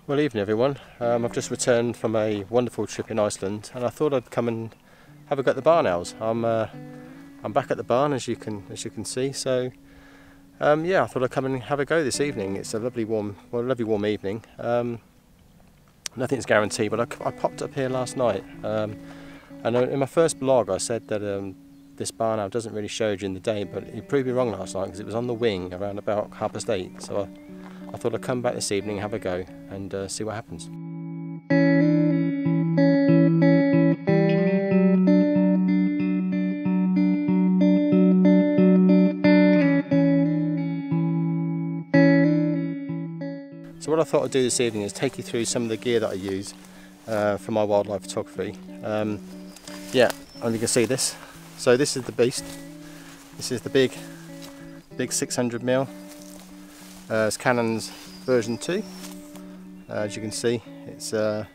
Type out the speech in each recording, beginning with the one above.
Well, evening everyone. I've just returned from a wonderful trip in Iceland, and I thought I'd come and have a go at the barn owls. I'm back at the barn, as you can see. So yeah, I thought I'd come and have a go this evening. It's a lovely warm evening. Nothing's guaranteed, but I popped up here last night. And in my first blog, I said that this barn owl doesn't really show during the day, but it proved me wrong last night because it was on the wing around about 8:30. So I thought I'd come back this evening, have a go, and see what happens. So what I thought I'd do this evening is take you through some of the gear that I use for my wildlife photography. Yeah, and you can see this. So this is the beast. This is the big 600mm. It's Canon's version 2. As you can see, it's a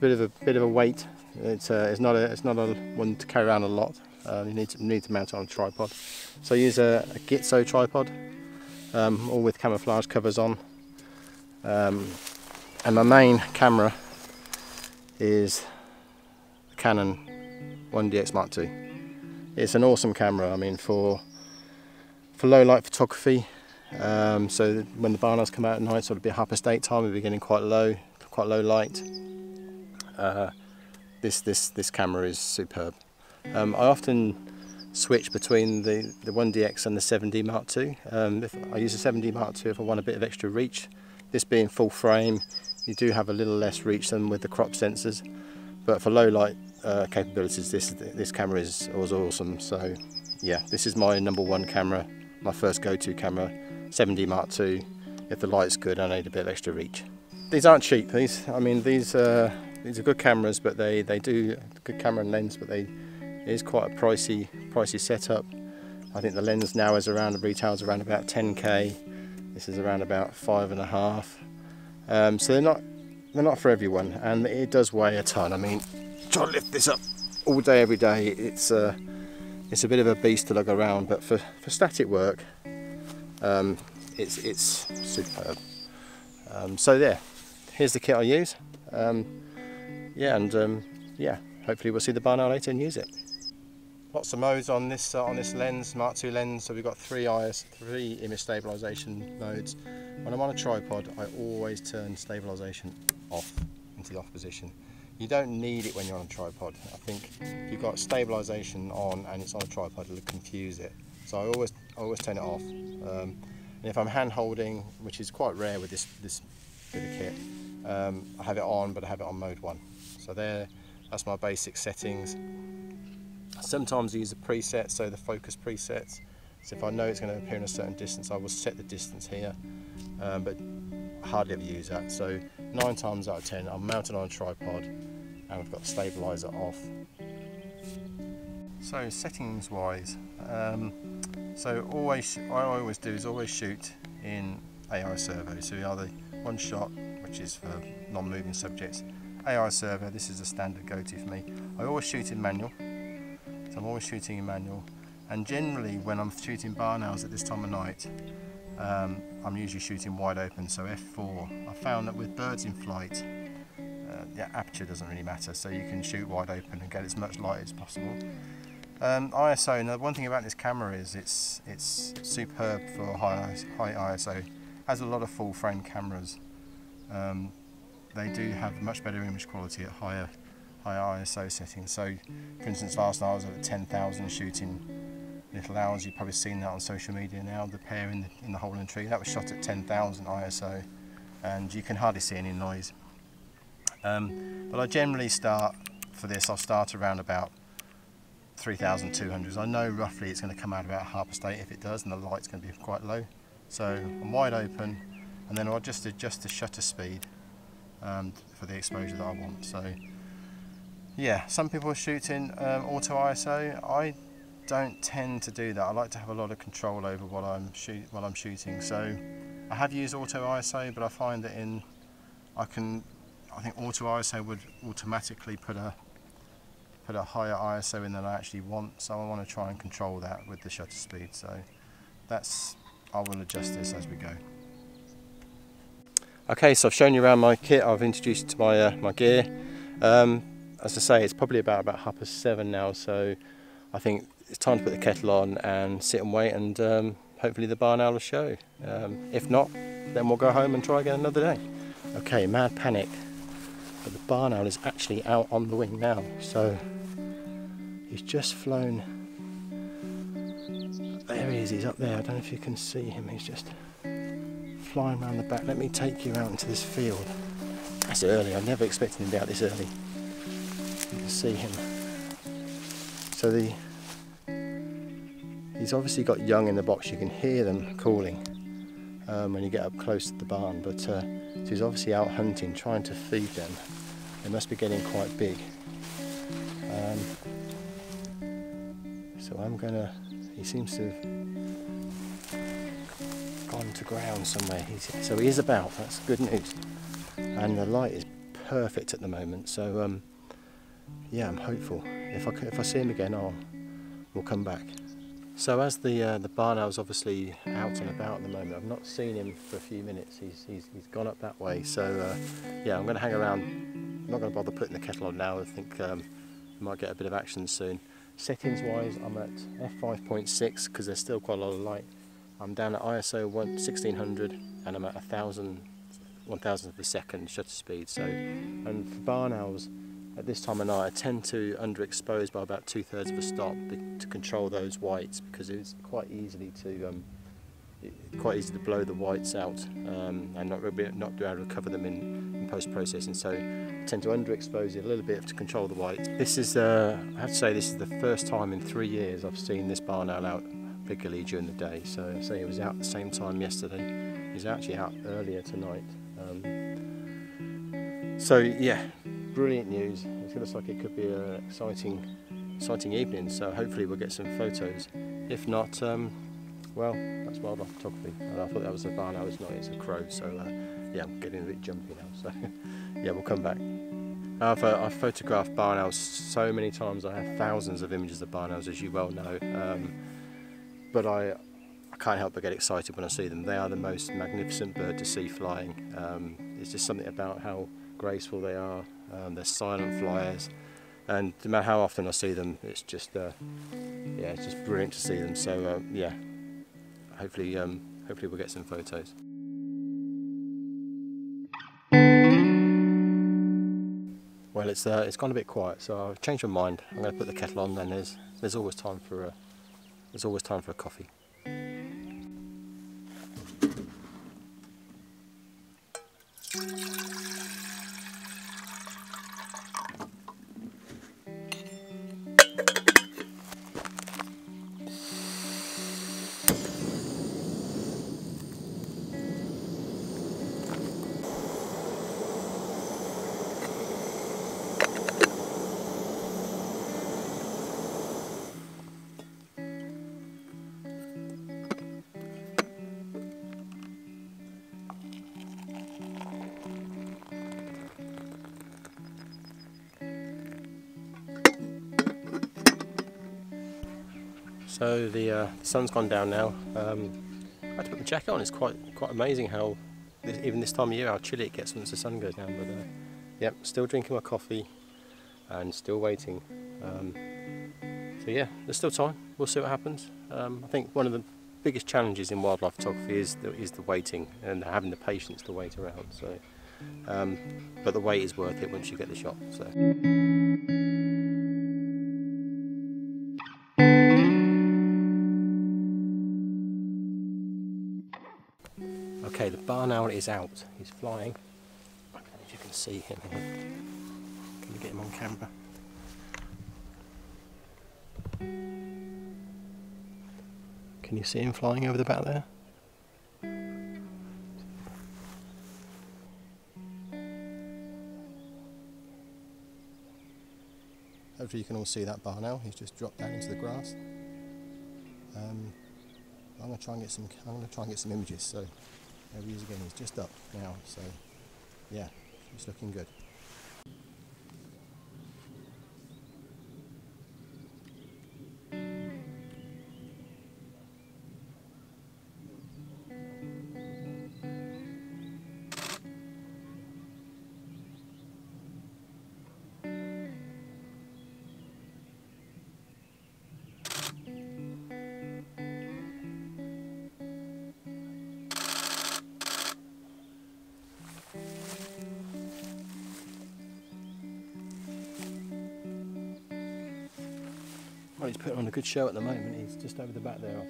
bit of a weight. It's not a one to carry around a lot. You need to mount it on a tripod. So I use a Gitzo tripod, all with camouflage covers on. And my main camera is the Canon 1DX Mark II. It's an awesome camera. I mean, for low light photography. So when the barn owls come out at night, sort of be half past 8 time, we'll be getting quite low light. This camera is superb. I often switch between the 1DX and the 7D Mark II. If I use the 7D Mark II if I want a bit of extra reach. This being full frame, you do have a little less reach than with the crop sensors, but for low light capabilities, this camera was awesome. So yeah, this is my #1 camera, my first go-to camera, 7D Mark II. If the light's good, I need a bit of extra reach. These aren't cheap. These are good cameras, but they do good camera and lens, but it is quite a pricey setup. I think the lens now retails around about 10k. This is around about 5.5. So they're not for everyone, and it does weigh a ton. I mean, try to lift this up all day, every day. It's a bit of a beast to lug around, but for static work, it's superb. So there, here's the kit I use. Yeah, hopefully we'll see the barn owl later and use it. Lots of modes on this lens, Mark II lens. So we've got three image stabilization modes. When I'm on a tripod, I always turn stabilization off, into the off position. You don't need it when you're on a tripod. I think if you've got stabilization on and it's on a tripod, it'll confuse it. So I always turn it off. And if I'm hand holding, which is quite rare with this bit of kit, I have it on, but I have it on mode 1. So that's my basic settings. Sometimes I use a preset, so the focus presets. So if I know it's going to appear in a certain distance, I will set the distance here, but I hardly ever use that. So 9 times out of 10, I'm mounted on a tripod and I've got the stabilizer off. So settings wise, so what I always do is always shoot in AI servo. So either one shot, which is for non-moving subjects. AI servo, this is a standard go-to for me. I always shoot in manual. So I'm always shooting in manual, and generally when I'm shooting barn owls at this time of night, I'm usually shooting wide open, so f4. I found that with birds in flight, the aperture doesn't really matter, so you can shoot wide open and get as much light as possible. ISO, now one thing about this camera is it's superb for high ISO. It has a lot of full frame cameras. They do have much better image quality at higher ISO settings. So for instance, last night I was at 10,000 shooting little owls. You've probably seen that on social media now, the pair in the hole in the tree. That was shot at 10,000 ISO, and you can hardly see any noise. But I generally start, for this, I'll start around about 3,200. I know roughly it's going to come out about 8:30 if it does, and the light's going to be quite low. So I'm wide open, and then I'll just adjust the shutter speed for the exposure that I want. So yeah, some people are shooting auto ISO. I don't tend to do that. I like to have a lot of control over what I'm shooting. So I have used auto ISO, but I find that I think auto ISO would automatically put a higher ISO in than I actually want. So I want to try and control that with the shutter speed. So I will adjust this as we go. Okay, so I've shown you around my kit. I've introduced you to my my gear. As I say, it's probably about 7:30 now, so I think it's time to put the kettle on and sit and wait, and hopefully the barn owl will show. If not, then we'll go home and try again another day. Okay, mad panic, but the barn owl is actually out on the wing now, so he's just flown. There he is, he's up there. I don't know if you can see him, he's just flying around the back. Let me take you out into this field. That's early, I never expected him to be out this early. You can see him. So he's obviously got young in the box. You can hear them calling when you get up close to the barn, but so he's obviously out hunting, trying to feed them. They must be getting quite big. So I'm gonna, he seems to have gone to ground somewhere. So he is about, that's good news. And the light is perfect at the moment, so yeah, I'm hopeful. If I see him again, we'll come back. So as the barn owl's obviously out and about at the moment, I've not seen him for a few minutes. He's gone up that way, so yeah, I'm going to hang around. I'm not going to bother putting the kettle on now. I think we might get a bit of action soon. Settings wise, I'm at f5.6 because there's still quite a lot of light. I'm down at ISO 1600 and I'm at 1000th of a second shutter speed. So, and for barn owls at this time of night, I tend to underexpose by about 2/3 of a stop to control those whites, because it's quite easy to blow the whites out and not be able to recover them in post-processing. So I tend to underexpose it a little bit to control the whites. This is, I have to say, this is the first time in 3 years I've seen this barn owl out regularly during the day. So he was out at the same time yesterday. He's actually out earlier tonight. So yeah, brilliant news. It looks like it could be an exciting evening. So hopefully we'll get some photos. If not, well, that's wildlife photography. I thought that was a barn owl. It's not. It's a crow. So yeah, I'm getting a bit jumpy now. So yeah, we'll come back. I've photographed barn owls so many times. I have thousands of images of barn owls, as you well know. But I can't help but get excited when I see them. They are the most magnificent bird to see flying. It's just something about how graceful they are. They're silent flyers, and no matter how often I see them, it's just yeah, it's just brilliant to see them. So yeah, hopefully we'll get some photos. Well, it's gone a bit quiet, so I've changed my mind. I'm going to put the kettle on. Then there's always time for a coffee. So the sun's gone down now. I had to put the jacket on. It's quite amazing how even this time of year how chilly it gets once the sun goes down. But yep, still drinking my coffee and still waiting. So yeah, there's still time. We'll see what happens. I think one of the biggest challenges in wildlife photography is the waiting and having the patience to wait around. So, but the wait is worth it once you get the shot. So. Okay, the barn owl is out. He's flying. I don't know if you can see him here. Can you get him on camera? Can you see him flying over the back there? Hopefully you can all see that barn owl. He's just dropped down into the grass. I'm going to try and get some images. So there he is again. He's just up now. So yeah, it's looking good. Well, he's putting on a good show at the moment. He's just over the back there.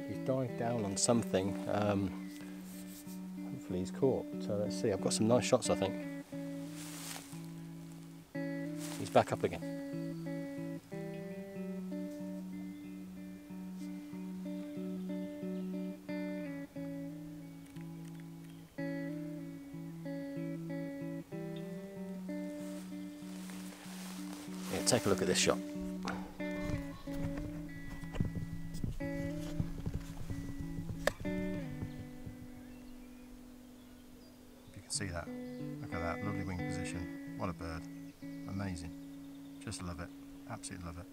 He's dived down on something. Hopefully he's caught. So let's see. I've got some nice shots, I think. He's back up again. Yeah, take a look at this shot. See that? Look at that, lovely wing position. What a bird. Amazing. Just love it. Absolutely love it.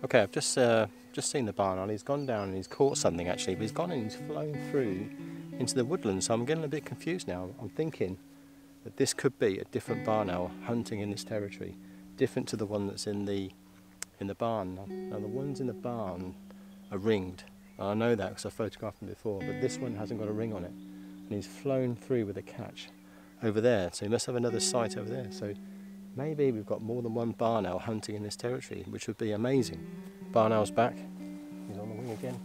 Okay, I've just seen the barn owl. He's gone down and he's caught something actually, but he's gone and he's flown through into the woodland, so I'm getting a bit confused now. I'm thinking that this could be a different barn owl hunting in this territory, different to the one that's in the barn. Now the ones in the barn are ringed. I know that because I photographed them before, but this one hasn't got a ring on it. And he's flown through with a catch over there, so he must have another site over there. So maybe we've got more than one barn owl hunting in this territory, which would be amazing. Barn owl's back. He's on the wing again.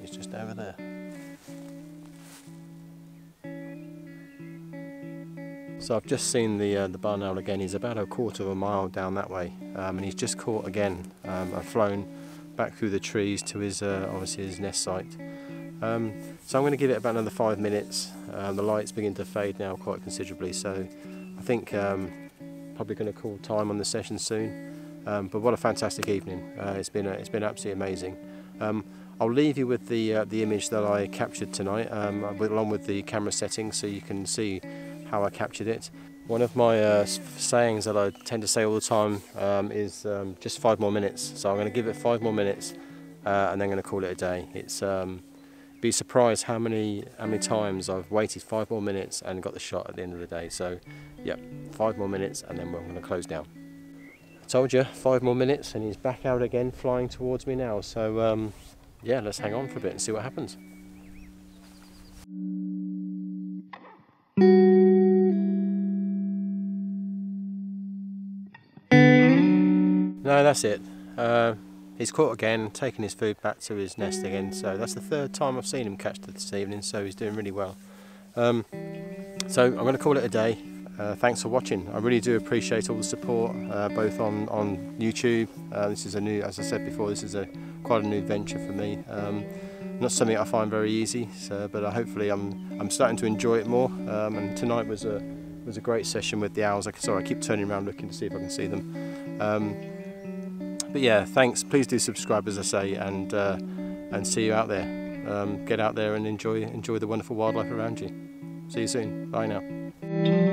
He's just over there. So I've just seen the barn owl again. He's about a quarter of a mile down that way, and he's just caught again. I've flown back through the trees to his obviously his nest site. So I'm going to give it about another 5 minutes. The lights begin to fade now quite considerably, so I think probably going to call time on the session soon. But what a fantastic evening! It's been absolutely amazing. I'll leave you with the image that I captured tonight, along with the camera settings, so you can see how I captured it. One of my sayings that I tend to say all the time is just 5 more minutes. So I'm going to give it 5 more minutes, and then going to call it a day. It's be surprised how many times I've waited 5 more minutes and got the shot at the end of the day. So yeah, 5 more minutes and then we're going to close down. I told you, 5 more minutes and he's back out again, flying towards me now. So yeah, let's hang on for a bit and see what happens. No, that's it. He's caught again, taking his food back to his nest again, so that's the 3rd time I've seen him catch this evening, so he's doing really well. So I'm going to call it a day. Thanks for watching. I really do appreciate all the support, both on YouTube. This is a new, as I said before, this is quite a new venture for me. Not something I find very easy, so, but hopefully I'm starting to enjoy it more. And tonight was a great session with the owls. Sorry, I keep turning around looking to see if I can see them. But yeah, thanks. Please do subscribe, as I say, and see you out there. Get out there and enjoy the wonderful wildlife around you. See you soon. Bye now.